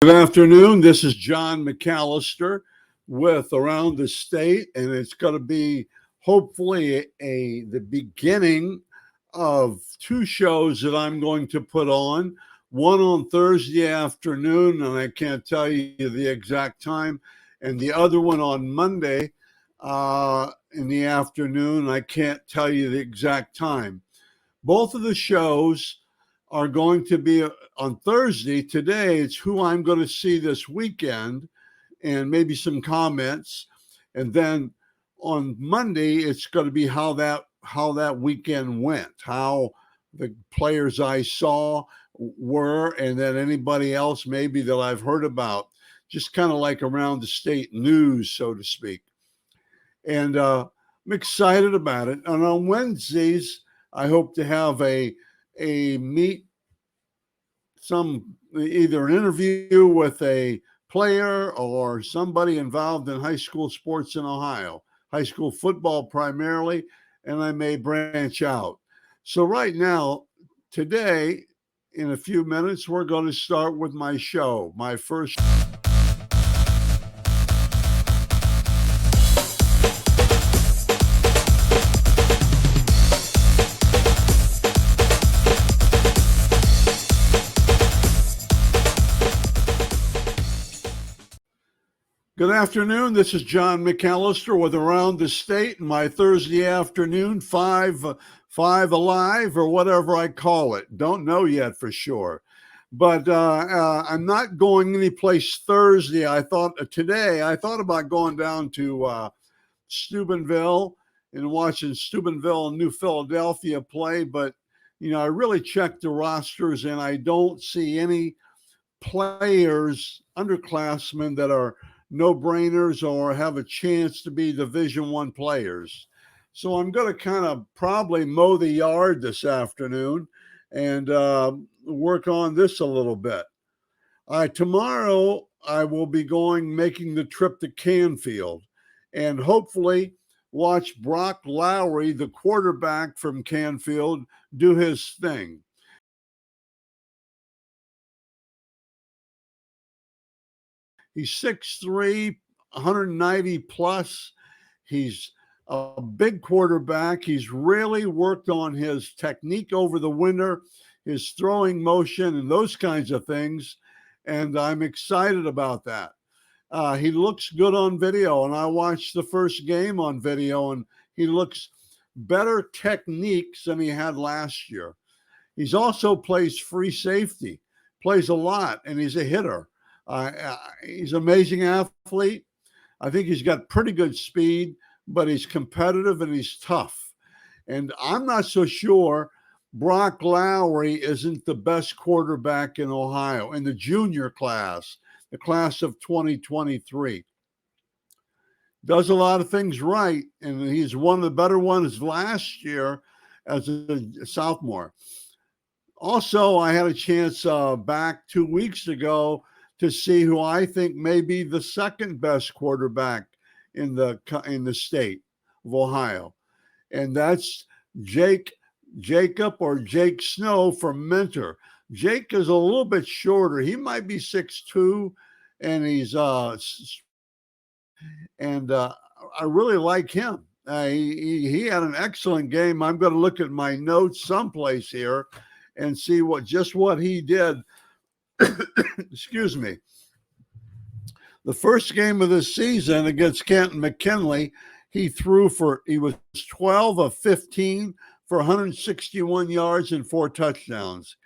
Good afternoon. This is John McAllister with Around the State, and it's going to be hopefully the beginning of two shows that I'm going to put on. One on Thursday afternoon, and I can't tell you the exact time, and the other one on Monday in the afternoon. I can't tell you the exact time. Both of the shows are going to be on Thursday. Today, it's who I'm going to see this weekend and maybe some comments. And then on Monday, it's going to be how that weekend went, how the players I saw were, and then anybody else maybe that I've heard about, just kind of like around the state news, so to speak. And I'm excited about it. And on Wednesdays, I hope to have a either an interview with a player or somebody involved in high school sports in Ohio, high school football primarily, and I may branch out. So right now, today, in a few minutes, we're going to start with my show, my first. Good afternoon. This is John McAllister with Around the State, my Thursday afternoon, 5 Alive or whatever I call it. Don't know yet for sure. But I'm not going anyplace Thursday. I thought about going down to Steubenville and watching Steubenville and New Philadelphia play. But, I really checked the rosters and I don't see any players, underclassmen that are no-brainers or have a chance to be Division I players. So I'm going to kind of probably mow the yard this afternoon and work on this a little bit. Tomorrow I will be making the trip to Canfield and hopefully watch Broc Lowry, the quarterback from Canfield, do his thing. He's 6'3", 190 plus. He's a big quarterback. He's really worked on his technique over the winter, his throwing motion, and those kinds of things. And I'm excited about that. He looks good on video, and I watched the first game on video, and he looks better techniques than he had last year. He's also plays free safety, plays a lot, and he's a hitter. He's an amazing athlete. I think he's got pretty good speed, but he's competitive and he's tough. And I'm not so sure Broc Lowry isn't the best quarterback in Ohio in the junior class, the class of 2023. Does a lot of things right, and he's one of the better ones last year as a sophomore. Also, I had a chance back 2 weeks ago to see who I think may be the second best quarterback in the state of Ohio. And that's Jake Snow from Mentor. Jake is a little bit shorter. He might be 6'2", and he's I really like him. He had an excellent game. I'm going to look at my notes someplace here and see what he did. Excuse me. The first game of the season against Canton McKinley, he was 12 of 15 for 161 yards and 4 touchdowns.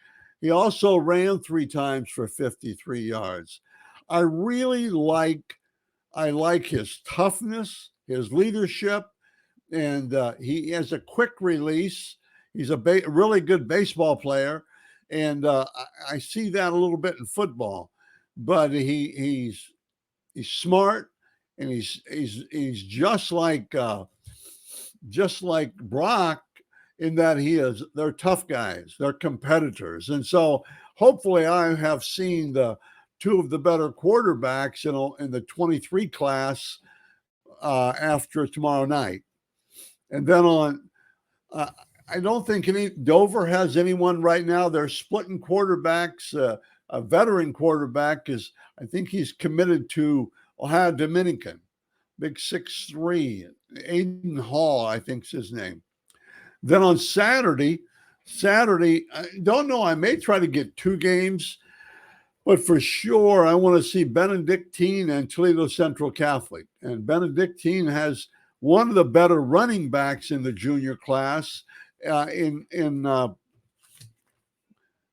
He also ran 3 times for 53 yards. I like his toughness, his leadership, and he has a quick release. He's a really good baseball player. And I see that a little bit in football, but he's smart, and he's just like Broc in that they're tough guys, they're competitors, and so hopefully I have seen the two of the better quarterbacks in the 23 class after tomorrow night, and then on. I don't think Dover has anyone right now. They're splitting quarterbacks. a veteran quarterback is, I think he's committed to Ohio Dominican. Big 6'3", Aiden Hall, I think's his name. Then on Saturday, I don't know, I may try to get 2 games, but for sure I want to see Benedictine and Toledo Central Catholic. And Benedictine has one of the better running backs in the junior class in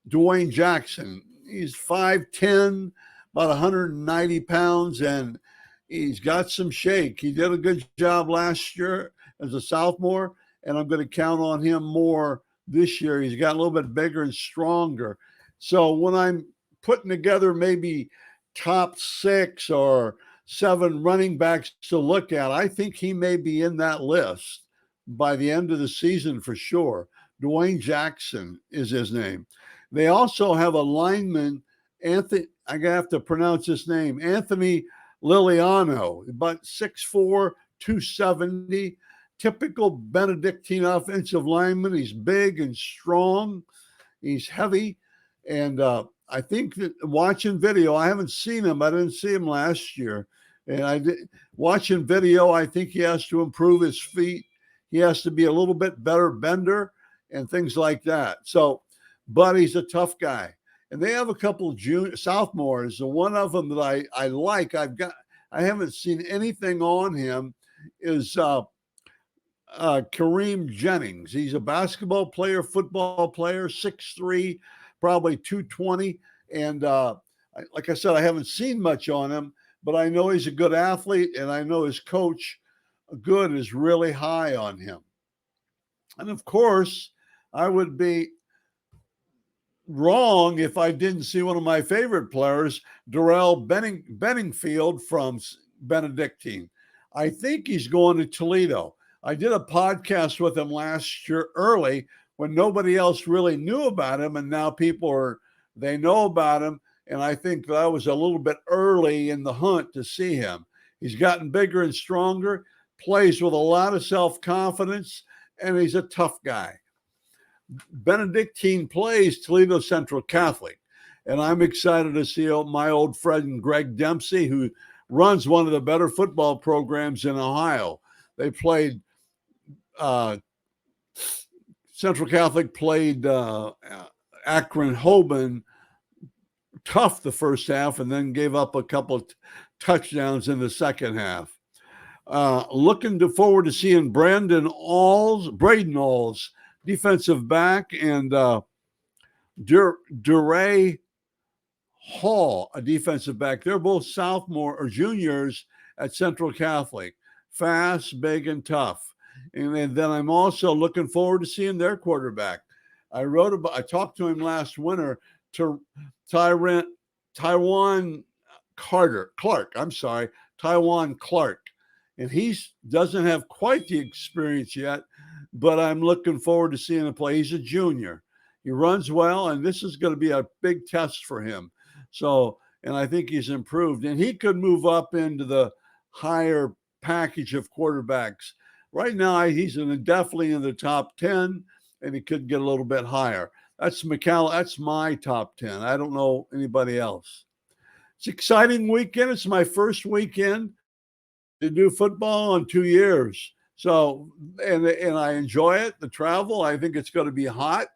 Dwayne Jackson. He's 5'10", about 190 pounds, and he's got some shake. He did a good job last year as a sophomore, and I'm going to count on him more this year. He's got a little bit bigger and stronger. So when I'm putting together maybe top 6 or 7 running backs to look at, I think he may be in that list by the end of the season for sure. Dwayne Jackson is his name. They also have a lineman, Anthony, I have to pronounce his name, Anthony Liliano, about 6'4", 270, typical Benedictine offensive lineman. He's big and strong. He's heavy. And I think that watching video, I haven't seen him. I didn't see him last year. And watching video, I think he has to improve his feet. He has to be a little bit better bender and things like that. So, but he's a tough guy. And they have a couple of sophomores. And one of them that I like, I haven't seen anything on him, is Kareem Jennings. He's a basketball player, football player, 6'3", probably 220. And like I said, I haven't seen much on him, but I know he's a good athlete, and I know his coach, Good, is really high on him. And of course, I would be wrong if I didn't see one of my favorite players, Darrell Benningfield from Benedictine. I think he's going to Toledo. I did a podcast with him last year early when nobody else really knew about him, and now they know about him, and I think that was a little bit early in the hunt to see him. He's gotten bigger and stronger, plays with a lot of self-confidence, and he's a tough guy. Benedictine plays Toledo Central Catholic, and I'm excited to see my old friend Greg Dempsey, who runs one of the better football programs in Ohio. They played Central Catholic played Akron Hoban tough the first half, and then gave up a couple of touchdowns in the second half. Looking forward to seeing Braden Alls, defensive back, and Duray Hall, a defensive back. They're both sophomore or juniors at Central Catholic. Fast, big, and tough. And then I'm also looking forward to seeing their quarterback. I talked to him last winter, to Taiwan Clark. And he doesn't have quite the experience yet, but I'm looking forward to seeing him play. He's a junior. He runs well, and this is going to be a big test for him. So, and I think he's improved, and he could move up into the higher package of quarterbacks. Right now, he's definitely in the top 10, and he could get a little bit higher. That's my top 10. I don't know anybody else. It's an exciting weekend. It's my first weekend to do football in 2 years. So, and I enjoy it, the travel. I think it's going to be hot,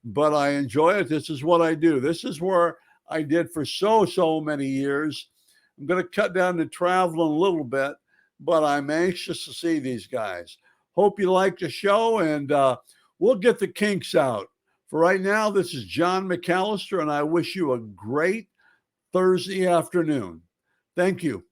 but I enjoy it. This is what I do. This is where I did for so many years. I'm going to cut down to traveling a little bit, but I'm anxious to see these guys. Hope you like the show, and we'll get the kinks out. For right now, this is John McAllister, and I wish you a great Thursday afternoon. Thank you.